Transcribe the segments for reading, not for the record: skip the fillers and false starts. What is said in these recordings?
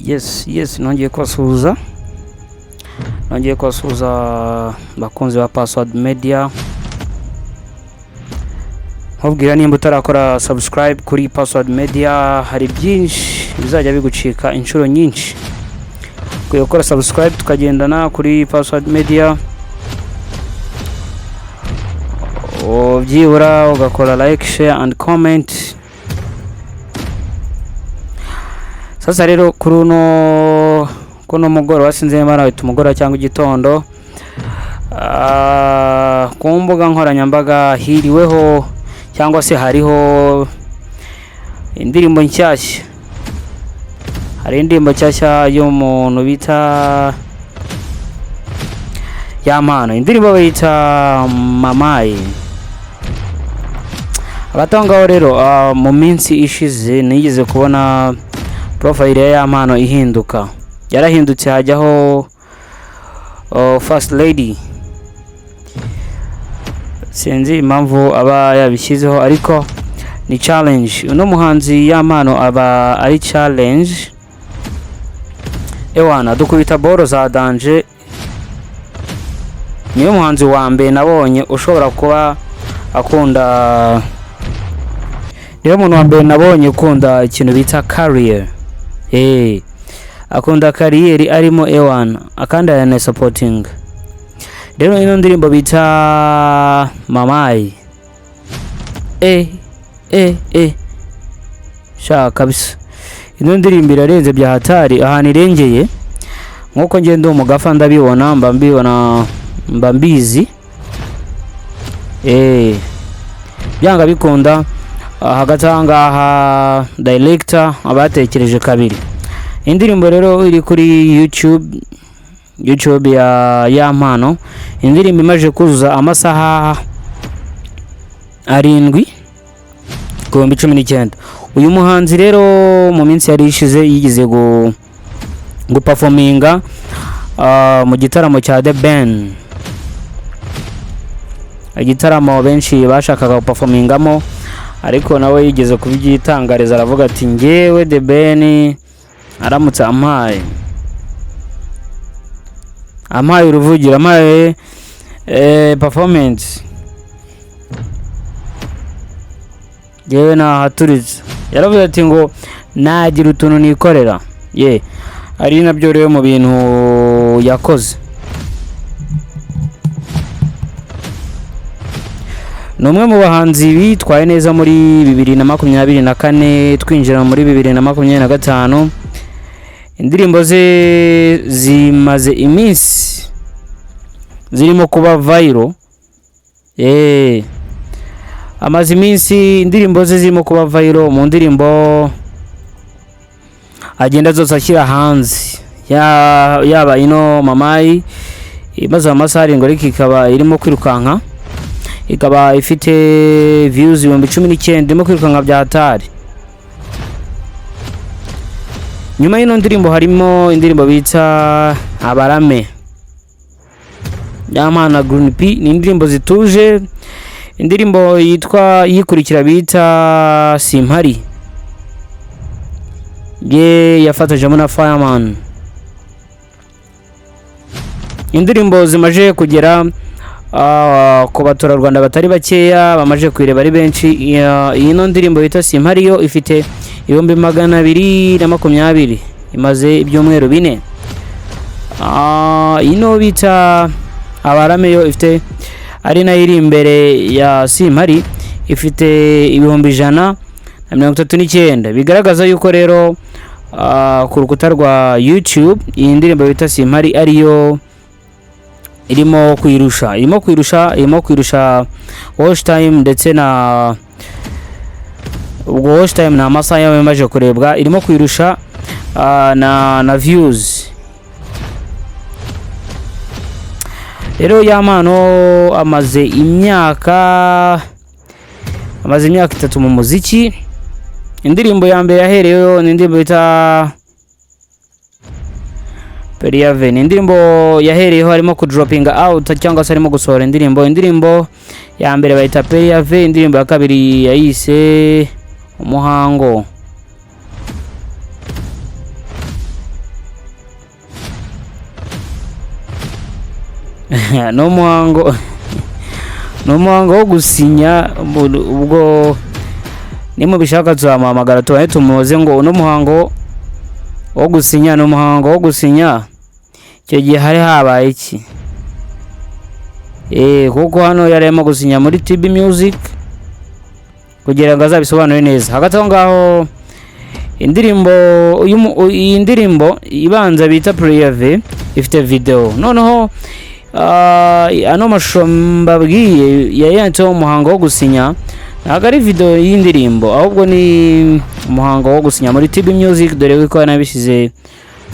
Yes, nongeye kwasuhuza bakunzi ba Password Media. Nkubwira nimba utarakora subscribe kuri Password Media, hari byinshi bizajya bigucika inshuro nyinshi. Kuyo gukora subscribe tukagendana kuri Password Media, byibura ugakora like, share and comment. Sasa rero kuno mugoroba sinzi niba nawe tumugoroba cyangwa igitondo, ku mbuga nkoranyambaga hiriweho cyangwa se hariho indirimbo nshyashya. Hari indirimbo nshyashya y'umuntu bita Yampano, indirimbo bita Mamayi. Abatangaho rero mu minsi ishize nigeze kubona profile ya Yampano ihinduka. Yarahindutse hajyaho First Lady. Sinzi impamvu aba yabishyizeho, ariko ni challenge. Uno muhanzi Yampano aba ari challenge. Ewana dukubita boro za danger. Niyo muhanzi wa mbere nabonye ushobora kuba akunda, niyo muntu wa mbere nabonye ukunda ikintu bita career. Akunda career arimo Ewana, akanda yana supporting. Rero ino ndirimbo bita Mamayi. Sha kabisa. Ino ndirimbo irarenze bya hatari, ahantu irengeye nkuko ngende umugafa ndabibona, mba mbizi. Byanga bikunda hagati ahangaha director abatekereje kabiri. Indirimbo rero iri kuri YouTube ya Yampano. Indirimbo imaje kuzuza amasaha 7:19. Uyu muhanzi rero mu minsi yari ishize yigize performinga mu gitaramo cya The Ben. Igitaramo benshi bashakaga performingamo, ariko nawe yigeze kubyitangariza aravuga ati ngewe The Ben aramutse ampaye uruvugira, ampaye performance, yewe nahaturitse. Yaravuze ati ngo nagira utuntu nikorera. Ari nabyo rero mu bintu yakoze. Numwe mu bahanzi bitwaye neza muri 2024 twinjira muri 2025. Indirimbo ze zimaze iminsi zirimo kuba viral. Amaze iminsi indirimbo ze zirimo kuba viral. Mu ndirimbo agenda zose ashyira hanze, yaba ino Mamayi imaze amasaha 7 ikaba irimo kwirukanka, ikaba ifite views 19,000 irimo kwirukanka bya hatari. Nyuma y'ino ndirimbo harimo indirimbo bita Abarame Yampano Green P. Ni indirimbo zituje. Indirimbo yikurikira bita Simpari, yafatanyemo na Fireman. Indirimbo zimaje kugera ku baturarwanda batari bakeya, bamaje kwireba ari benshi. Ino ndirimbo bita Simpari yo ifite 220,000, imaze ibyumweru 4. Ino bita Abarame yo ifite, ari nayo iri imbere ya Simpari, ifite 139. Bigaragaza yuko rero ku rukuta rwa YouTube iyi ndirimbo bita Simpari ariyo irimo kwirusha watch time, ndetse na ubwo watch time na amasaha yamaze kurebwa, irimo kwirusha na views. Rero Yampano amaze imyaka 3 mu muziki. Indirimbo ya mbere yahereyeho ni indirimbo bita Periave. Ni indirimbo yahereyeho harimo kudropinga out cyangwa se harimo gusohora indirimbo. Indirimbo ya mbere bayita Periave, indirimbo ya kabiri yayise Umuhango. no muhango wo gusinya ubwo nimo bishaka tuzamuhamagara tubaye tumuze ngo uno muhango wo gusinya no muhango wo gusinya icyo gihe hari habaye iki kuko hano yarimo gusinya muri TB Music kugira ngo azabisobanure neza. Hagati aho ngaho iyi ndirimbo ibanza bita Priyave ifite video, noneho ano mashusho mbabwiye yayanditseho umuhango wo gusinya ntabwo ari video y'indirimbo ahubwo ni umuhango wo gusinya muri TB Music, dore ko yanabishyize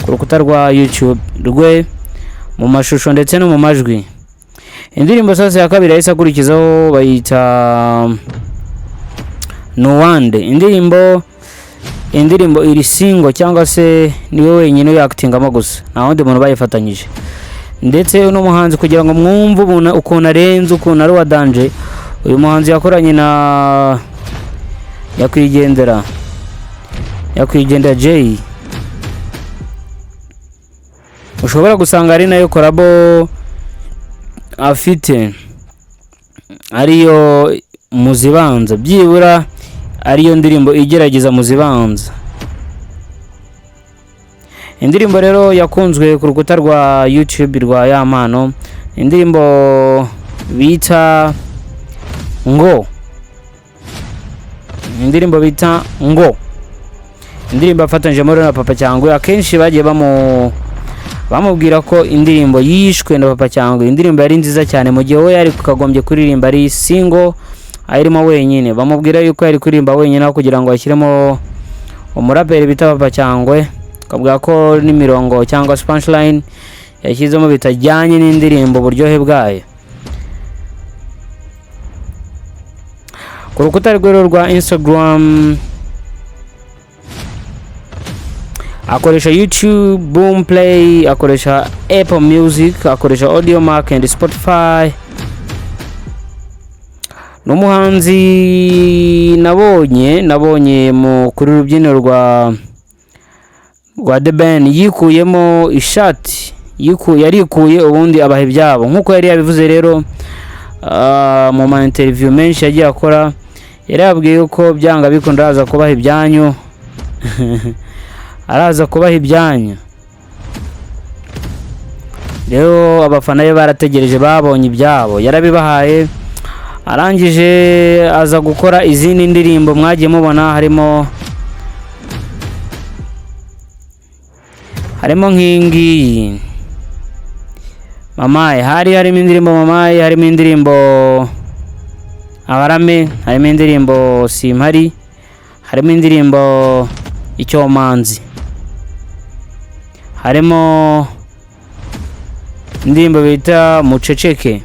ku rukuta rwa YouTube rwe mu mashusho ndetse no mu majwi. Indirimbo sasa ya kabiri yahise akurikizaho bayita Nuwande. Indirimbo iri single cyangwa se niwe wenyine yaktingamo gusa nta wundi muntu bayifatanyije, ndetse uno muhanzi kugira ngo mwumve ukuntu arenze ukuntu ari wa danje, uyu muhanzi yakoranye na nyakwigendera Jay, ushobora gusanga ari nayo korabo afite ariyo muzibanza, byibura ariyo ndirimbo igerageza muzibanza. Indirimbo rero yakunzwe ku rukuta rwa YouTube rwa Yampano, indirimbo bita Ngo, indirimbo afatanyije muri na Papa Cyangwe. Akenshi bagiye bamubwira ko indirimbo yishwe na Papa Cyangwe, indirimbo yari nziza cyane mu gihe we yari kagombye kuririmba ari single ayirimo wenyine. Bamubwira yuko yari kuririmba wenyine kugira ngo ashyiremo umuraperi bita Papa Cyangwe, akavuga ko n'imirongo cyangwa punchline yashyizemo bitajyanye n'indirimbo uburyohe bwayo. Ku rukuta rwe rwa Instagram akoresha YouTube, Boomplay, akoresha Apple Music, akoresha Audiomack and Spotify. N'umuhanzi nabonye mu kuri rubyiniro rwa The Ben yikuyemo ishati, yarikuye ubundi abaha ibyabo nk'uko yari yabivuze. Rero mu ma interview menshi yagiye akora yarabwiye ko byanga bikunda araza kubaha ibyanyu rero abafana be barategereje, babonye ibyabo, yarabibahaye. Arangije aza gukora izindi ndirimbo mwagiye mubona, harimo nk'ingiyi Mamaye, harimo indirimbo Mamaye, harimo indirimbo Abarame, harimo indirimbo Simpari, harimo indirimbo Icyomanzi, harimo indirimbo bita Muceceke.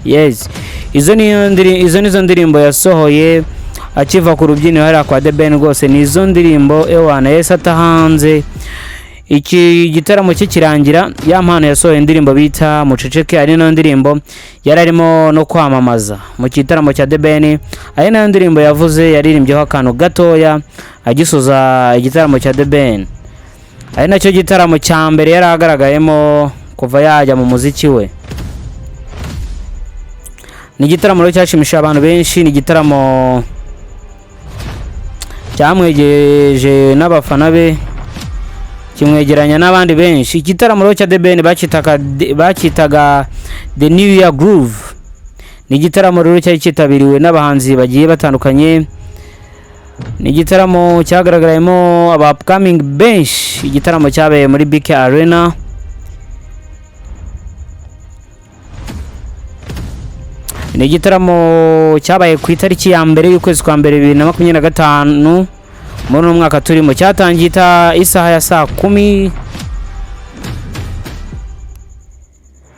Yes, izo nizo ndirimbo yasohoye akiva ku rubyiniro hariya kwa The Ben. Rwose nizo ndirimbo ewana yese atahanze. Iki gitaramo kikirangira Yampano yasohoye indirimbo bita Muceceke, ari no ndirimbo yararimo no kwamamaza mu gitaramo cya The Ben. Ari nayo ndirimbo yavuze yaririmbyeho akantu gatoya agisoza igitaramo cya The Ben, ari nacyo gitaramo cya mbere yaragaragayemo kuva yajya mu muziki we. Ni igitaramo cyashimishije abantu benshi, ni igitaramo cyamwegeje n'abafana be, kimwegeranya n'abandi benshi. Igitaramo cya The Ben bakitaga The New Year Groove. Ni igitaramo rero cyari cyitabiriwe n'abahanzi bagiye batandukanye, ni igitaramo cyagaragayemo aba upcoming benshi. Igitaramo cyabaye muri BK Arena, ni igitaramo cyabaye ku itariki ya mbere y'ukwezi kwa mbere 2025 muri uno mwaka turimo. Cyatangiye isaha ya saa 10.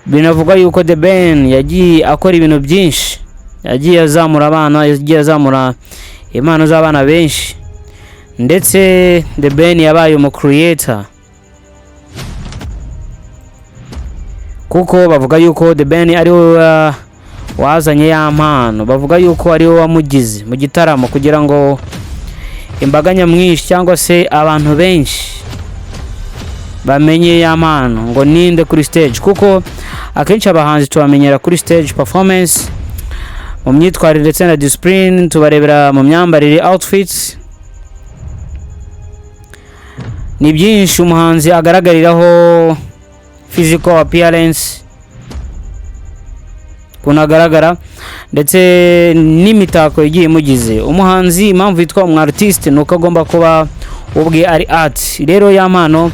Binavuga yuko The Ben yagiye akora ibintu byinshi, yagiye azamura abana, yagiye azamura impano z'abana benshi, ndetse The Ben yabaye umu creator, kuko bavuga yuko The Ben ari wazanye Yampano. Bavuga yuko ari we wamugize mu gitaramo kugira ngo imbaga nyamwinshi cyangwa se abantu benshi bamenye ya mpano ngo ninde kuri stage, kuko akenshi abahanzi tubamenyera kuri stage performance, mu myitwarire ndetse na discipline, tubarebera mu myambarire outfits. Ni byinshi umuhanzi agaragariraho, physical appearance kunagaragara, ndetse n'imitako igiye mugize umuhanzi. Impamvu yitwa umu artiste nuko agomba kuba ubwe ari art. Rero ya mpano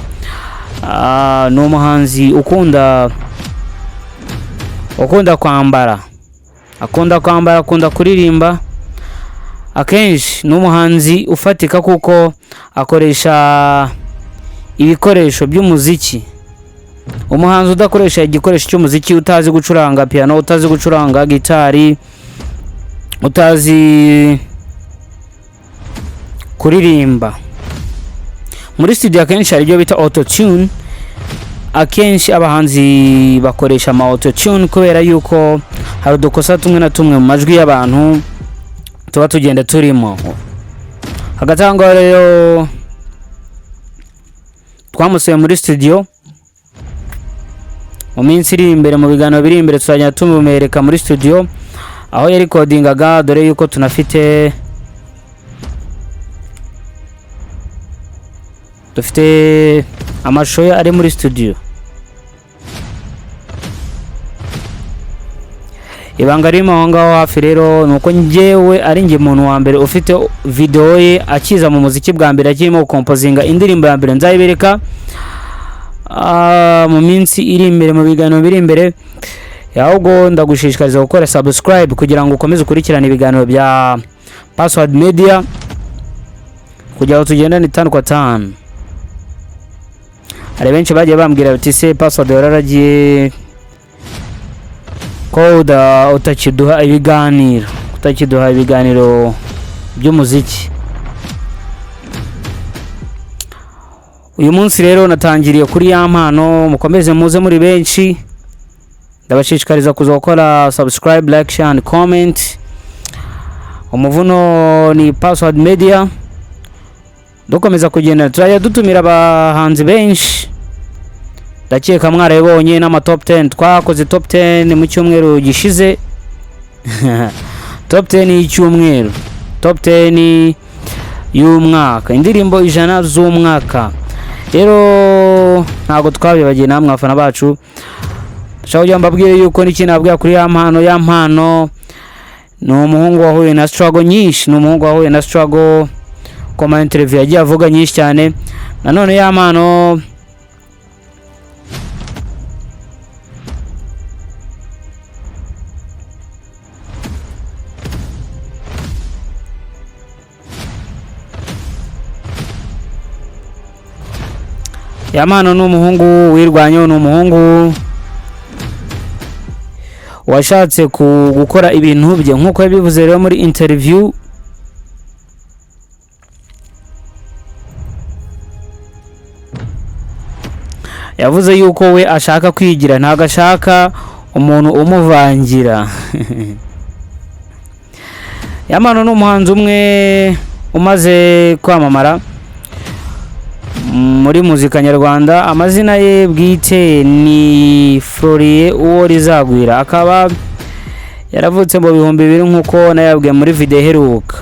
ni umuhanzi ukunda kwambara, akunda kuririmba. Akenshi ni umuhanzi ufatika kuko akoresha ibikoresho by'umuziki. Umuhanzi udakoresha igikoresho cy'umuziki, utazi gucuranga piano, utazi gucuranga gitari, utazi kuririmba, muri studio akenshi hari ibyo bita auto tune. Akenshi abahanzi bakoresha ama auto tune kubera yuko hari udukosa tumwe na tumwe mu majwi y'abantu tuba tugenda turimo. Hagati aho ngaho rero twamusuye muri studio, mu minsi iri imbere, mu biganiro biri imbere tuzajya tumumereka muri studio aho yari recordingaga, dore yuko dufite amashusho ari muri studio. Ibanga ririmo aho ngaho hafi rero nuko njyewe ari njye muntu wa mbere ufite video ye akiza mu muziki bwa mbere, akirimo composinga indirimbo ya mbere. Nzayibereka mu minsi iri imbere, mu biganiro biri imbere. Ahubwo ndagushishikariza gukora subscribe kugira ngo ukomeze ukurikirane ibiganiro bya Password Media kugira ngo tugendane 5 kwa 5. Hari benshi bagiye bambwira bati se Password yararagiye ko utakiduha ibiganiro by'umuziki. Uyu munsi rero natangiriye kuri ya mpano, mukomeze muze muri benshi. Ndabashishikariza kuza gukora subscribe, like, share and comment. Umuvuno ni Password Media. Dukomeza kugenda turajya dutumira abahanzi benshi. Ndakeka mwarabonye n'ama top 10, twakoze top 10 mu cyumweru gishize. Top 10 y'icyumweru, top 10 y'umwaka, indirimbo 100 z'umwaka. Rero ntago twabibagiye namwe afana bacu. Ndashaka kujya mbabwire yuko n'ikintu nabwiye kuri ya mpano ni umuhungu wahuye na struggle nyinshi, ko ma interview yagiye avuga nyinshi cyane. Nanone ya mpano ni umuhungu wirwanyeho, ni umuhungu washatse gukora ibintu bye nkuko yabivuze rero muri interview. Yavuze yuko we ashaka kwigira, ntago ashaka umuntu umuvangira. Yamano ni umuhanzi umwe umaze kwamamara muri muzika nyarwanda. Amazina ye bwite ni Florier uwo rizagwira, akaba yaravutse mu 2000 nkuko nayabwiye muri video heruka.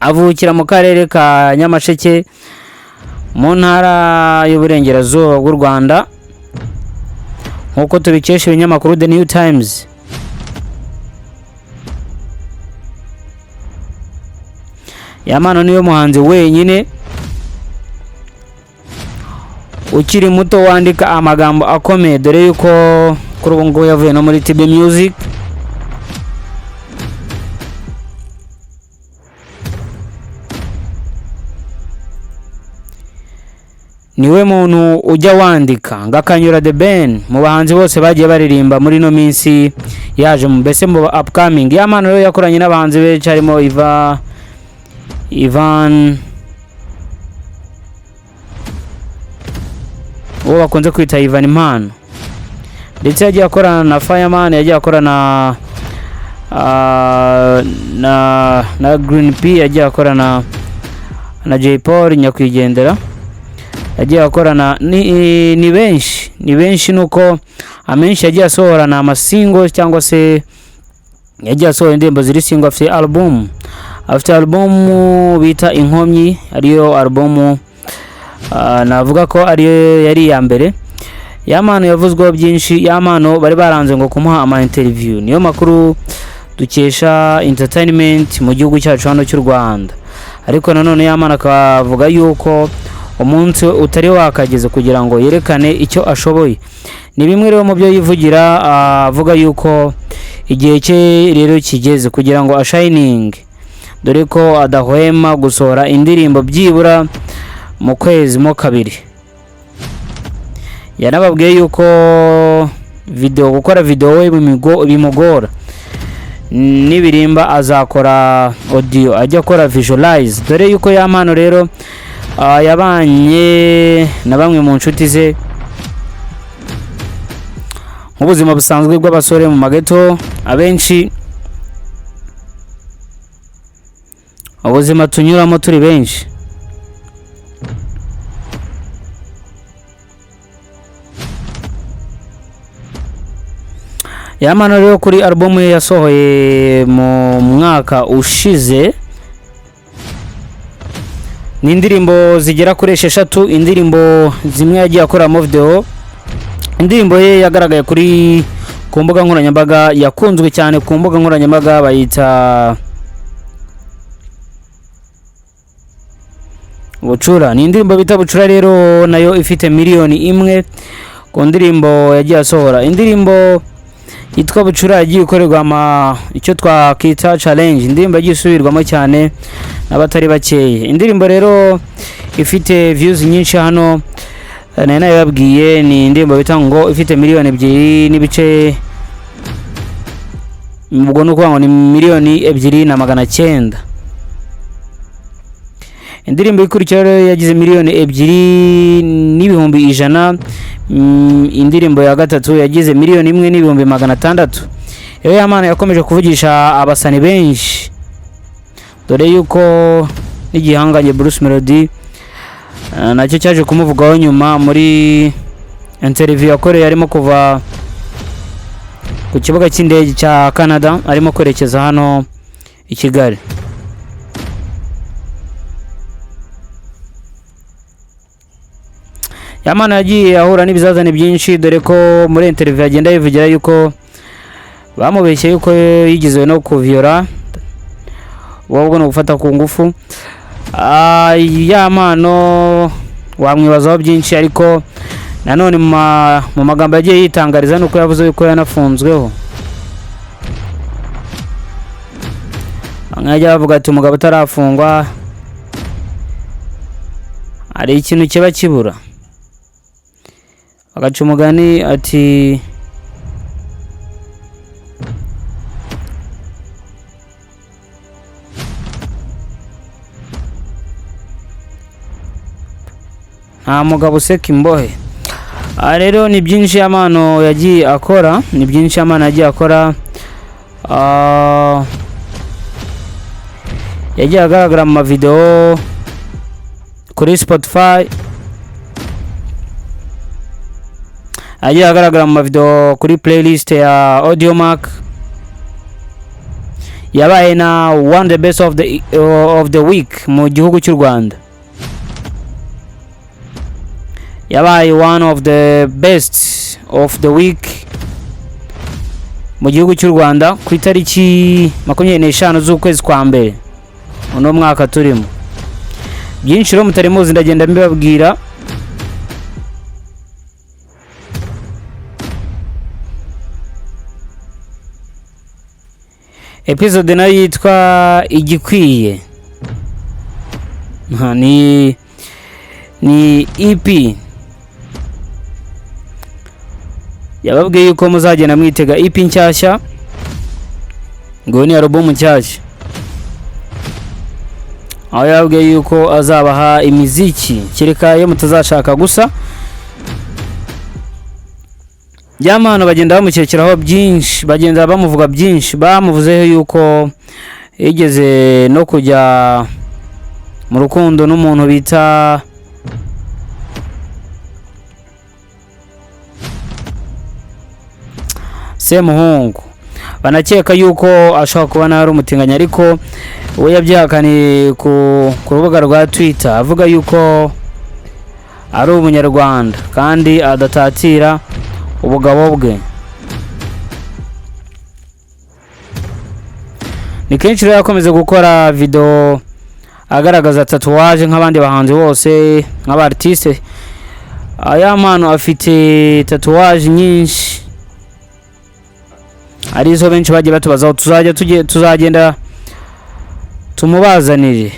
Avukira mu karere ka Nyamasheke mu ntara y'uburengerazuba bw'u Rwanda nkuko tubikesha ibinyamakuru The New Times. Yamano niwe muhanzi wenyine ukiri muto wandika amagambo akomeye, dore yuko kuri ubu ngubu yavuye no muri TB Music. Niwe muntu ujya wandika ngakanyura The Ben mu bahanzi bose bagiye baririmba muri no minsi yaje mu mbese mu upcoming. Yamano rero yakoranye n'abahanzi benshi harimo Ivan uwo bakunze kwita Ivan Impano, ndetse yagiye akorana na Fireman, yagiye akorana na Green P, yagiye akorana na J Paul nyakwigendera. yagiye akorana ni benshi nuko amenshi yagiye asohorana amasingo cyangwa se yagiye asohora indirimbo ziri singo. Afite album bita Inkomyi, ariyo album navuga ko ariyo yari ya mbere. Yamano yavuzweho byinshi, Yamano bari baranze ngo kumuha ama interview. Niyo makuru dukesha entertainment mu gihugu cyacu hano cy'u Rwanda. Ariko nanone Yamano akavuga yuko umunsi utari wakageze kugira ngo yerekane icyo ashoboye. Ni bimwe rero mu byo yivugira, avuga yuko igihe cye rero kigeze kugira ngo ashining, dore ko adahwema gusohora indirimbo byibura mu kwezi mo kabiri. Yanababwiye yuko gukora video we bimugora, nibirimba azakora audio ajya akora visualize, dore yuko Yamano rero yabanye na bamwe mu nshuti ze ubuzima busanzwe bw'abasore mu mageto. Abenshi ubuzima tunyuramo turi benshi. Yamano rero kuri album ye yasohoye mu mwaka ushize ni indirimbo zigera kuri 6, indirimbo zimwe yagiye akoramo video. Indirimbo ye yagaragaye kuri ku mbuga nkoranyambaga, yakunzwe cyane ku mbuga nkoranyambaga, bayita Bucura. Ni indirimbo bita Bucura rero nayo ifite 1 million ku ndirimbo yagiye asohora. Indirimbo yitwa Bucura yagiye ikorerwa icyo twakita challenge, indirimbo yagiye isubirwamo cyane n'abatari bakeye. Indirimbo rero ifite views nyinshi hano, nari nababwiye ni indirimbo bita ngo ifite 2 million n'ibice, ubwo nuko ngo ni 2,200,900. Indirimbo ikurikira rero yagize 2,200,100. Indirimbo ya gatatu yagize 1,100,600. Yamano yakomeje kuvugisha abasani benshi, dore yuko n'igihanganye Bruce Melody nacyo cyaje kumuvugaho nyuma muri interview yakoreye arimo kuva ku kibuga cy'indege cya Canada arimo kwerekeza hano i Kigali. Yamano yagiye ahura n'ibizazane byinshi, dore ko muri interview agenda yivugira yuko bamubeshye yuko yigizwe no kuviora, ubwo no gufata ku ngufu. Yamano wamwibazaho byinshi, ariko nanone mu magambo yagiye yitangariza nuko yavuze yuko yanafunzweho. Nkajya bavuga ati umugabo utarafungwa ari ikintu kiba kibura, agaca umugani ati nta mugabo useka imbohe. Rero ni byinshi Yamano yagiye akora, yagiye agaragara mu video kuri Spotify, yagiye agaragara mu video kuri playlist ya Audiomack, yabaye na one the best of the week mu gihugu cy'u Rwanda, yabaye one of the best of the week mu gihugu cy'u Rwanda ku itariki 25 z'ukwezi kwa mbere uno mwaka turimo. Byinshi rero mutari muzi ndagenda mbibabwira. Episode nayo yitwa Igikwiye, ni EP. Yababwiye yuko muzagenda mwitega EP nshyashya, ngo ni album nshyashya, aho yababwiye yuko azabaha imiziki kereka iyo mutazashaka gusa. Yamano bagenda bamukekeraho byinshi, bagenda bamuvuga byinshi, bamuvuzeho yuko yigeze no kujya mu rukundo n'umuntu bita Semuhungu, banakeka yuko ashobora kuba ari umutinganyi, ariko we yabyihakaniye ku rubuga rwa Twitter avuga yuko ari umunyarwanda kandi adatatira ubugabo bwe. Ni kenshi rero yakomeze gukora video agaragaza tatuwaje nk'abandi bahanzi bose nk'aba artiste. Aya mano afite tatuwaje nyinshi arizo benshi bagiye batubazaho, tuzagenda tumubazanire.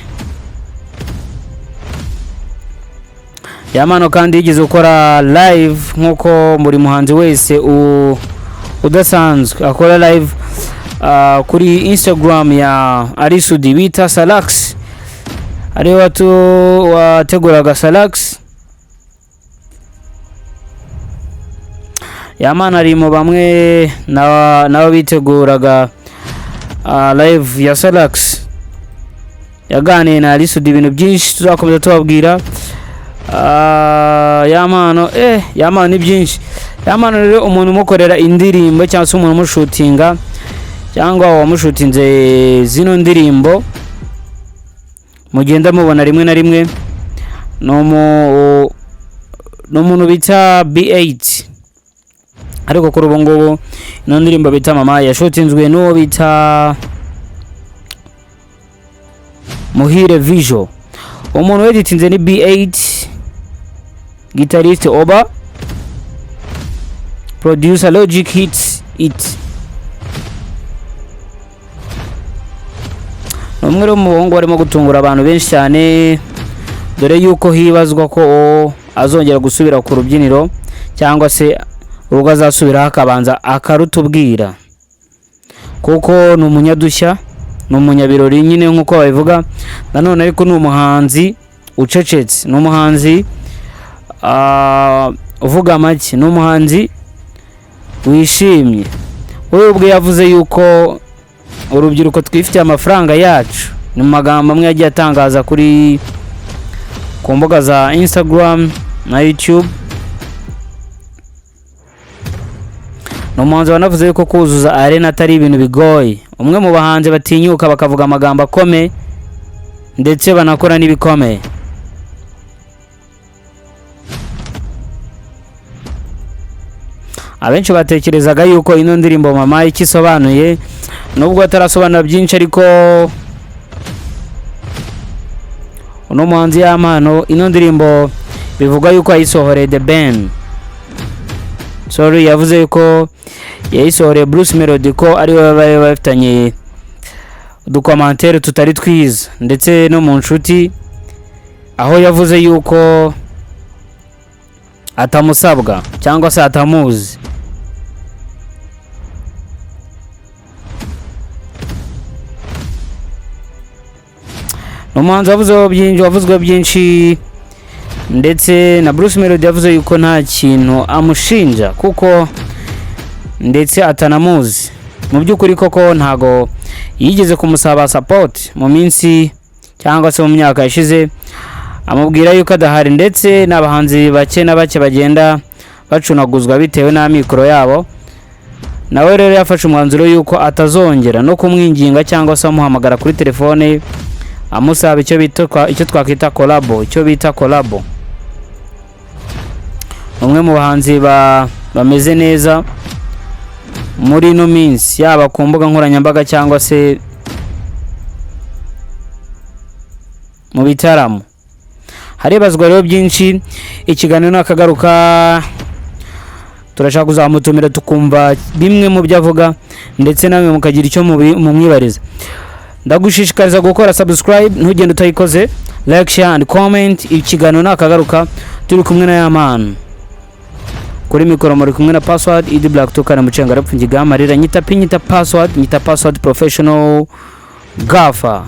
Yamano kandi yigeze gukora live nkuko muri muhanzi wese udasanzwe akora live kuri Instagram ya Alisudi bita Salax, ari wateguraga Salax. Yamana ari mu bamwe nabo biteguraga live ya Salax. Yaganiye na Alisudi ibintu byinshi tuzakomeza tubabwira. Yamano ni byinshi. Yamano rero umuntu umukorera indirimbo cyangwa se umuntu umushutinga cyangwa wamushutinze zino ndirimbo mugenda mubona rimwe na rimwe no muntu bita B8, ariko kuri ubu ngubu ino ndirimbo bita Mama yashutinzwe n'uwo bita Muhire Visual. Umuntu weditinze ni B8, guitarist Oba, producer Logic Hits It. Umwe mu bahungu barimo gutungura abantu benshi cyane, dore yuko hibazwa ko azongera gusubira ku rubyiniro cyangwa se ubwo azasubira akabanza akarutubwira, kuko ni umunyadushya, ni umunyabirori nyine nkuko babivuga. Nanone ariko ni umuhanzi ucecetse, ni umuhanzi uvuga make, ni umuhanzi wishimye. Wewe ubwe yavuze yuko urubyiruko twifitiye amafaranga yacu, ni mu magambo amwe yagiye atangaza kuri ku mbuga za Instagram na YouTube. No muhanzi wanavuze yuko kuzuza arena atari ibintu bigoye. Umwe mu bahanzi batinyuka bakavuga amagambo akome ndetse banakora n'ibikomeye. Abenshi batekerezaga yuko ino ndirimbo Mama ikisobanuye, nubwo atarasobanura byinshi, ariko uno muhanzi Yamano ino ndirimbo bivuga yuko ayisohoreye The Ben. Yavuze yuko yayisohoreye Bruce Melody, ko ari we bafitanye udukomantere tutari twiza ndetse no mu nshuti, aho yavuze yuko atamusabwa cyangwa se atamuzi. Umuhanzi wavuzwe byinshi ndetse na Bruce Melody yavuze yuko nta kintu amushinja kuko ndetse atanamuzi mu by'ukuri, koko ntago yigeze kumusaba support mu minsi cyangwa se mu myaka yashize, amubwira yuko adahari, ndetse n'abahanzi bake na bake bagenda bacunaguzwa bitewe n'amikoro yabo. Nawe rero yafashe umwanzuro yuko atazongera no kumwinginga cyangwa se amuhamagara kuri telefone amusaba icyo twakwita collabo. Umwe mu bahanzi bameze neza muri no minsi, yaba ku mbuga nkoranyambaga cyangwa se mu bitaramo. Harebazwa rero byinshi, ikiganiro nakagaruka turashaka kuzamutumira tukumva bimwe mu byo avuga ndetse namwe mukagira icyo mumwibariza. Ndagushishikariza gukora subscribe, ntugende utayikoze, like, share and comment. Ikiganiro nakagaruka turi kumwe na Yamano kuri mikoro, muri kumwe na Password Idi Black tukana mucenga rapfungiga amarira nyita password professional gafa.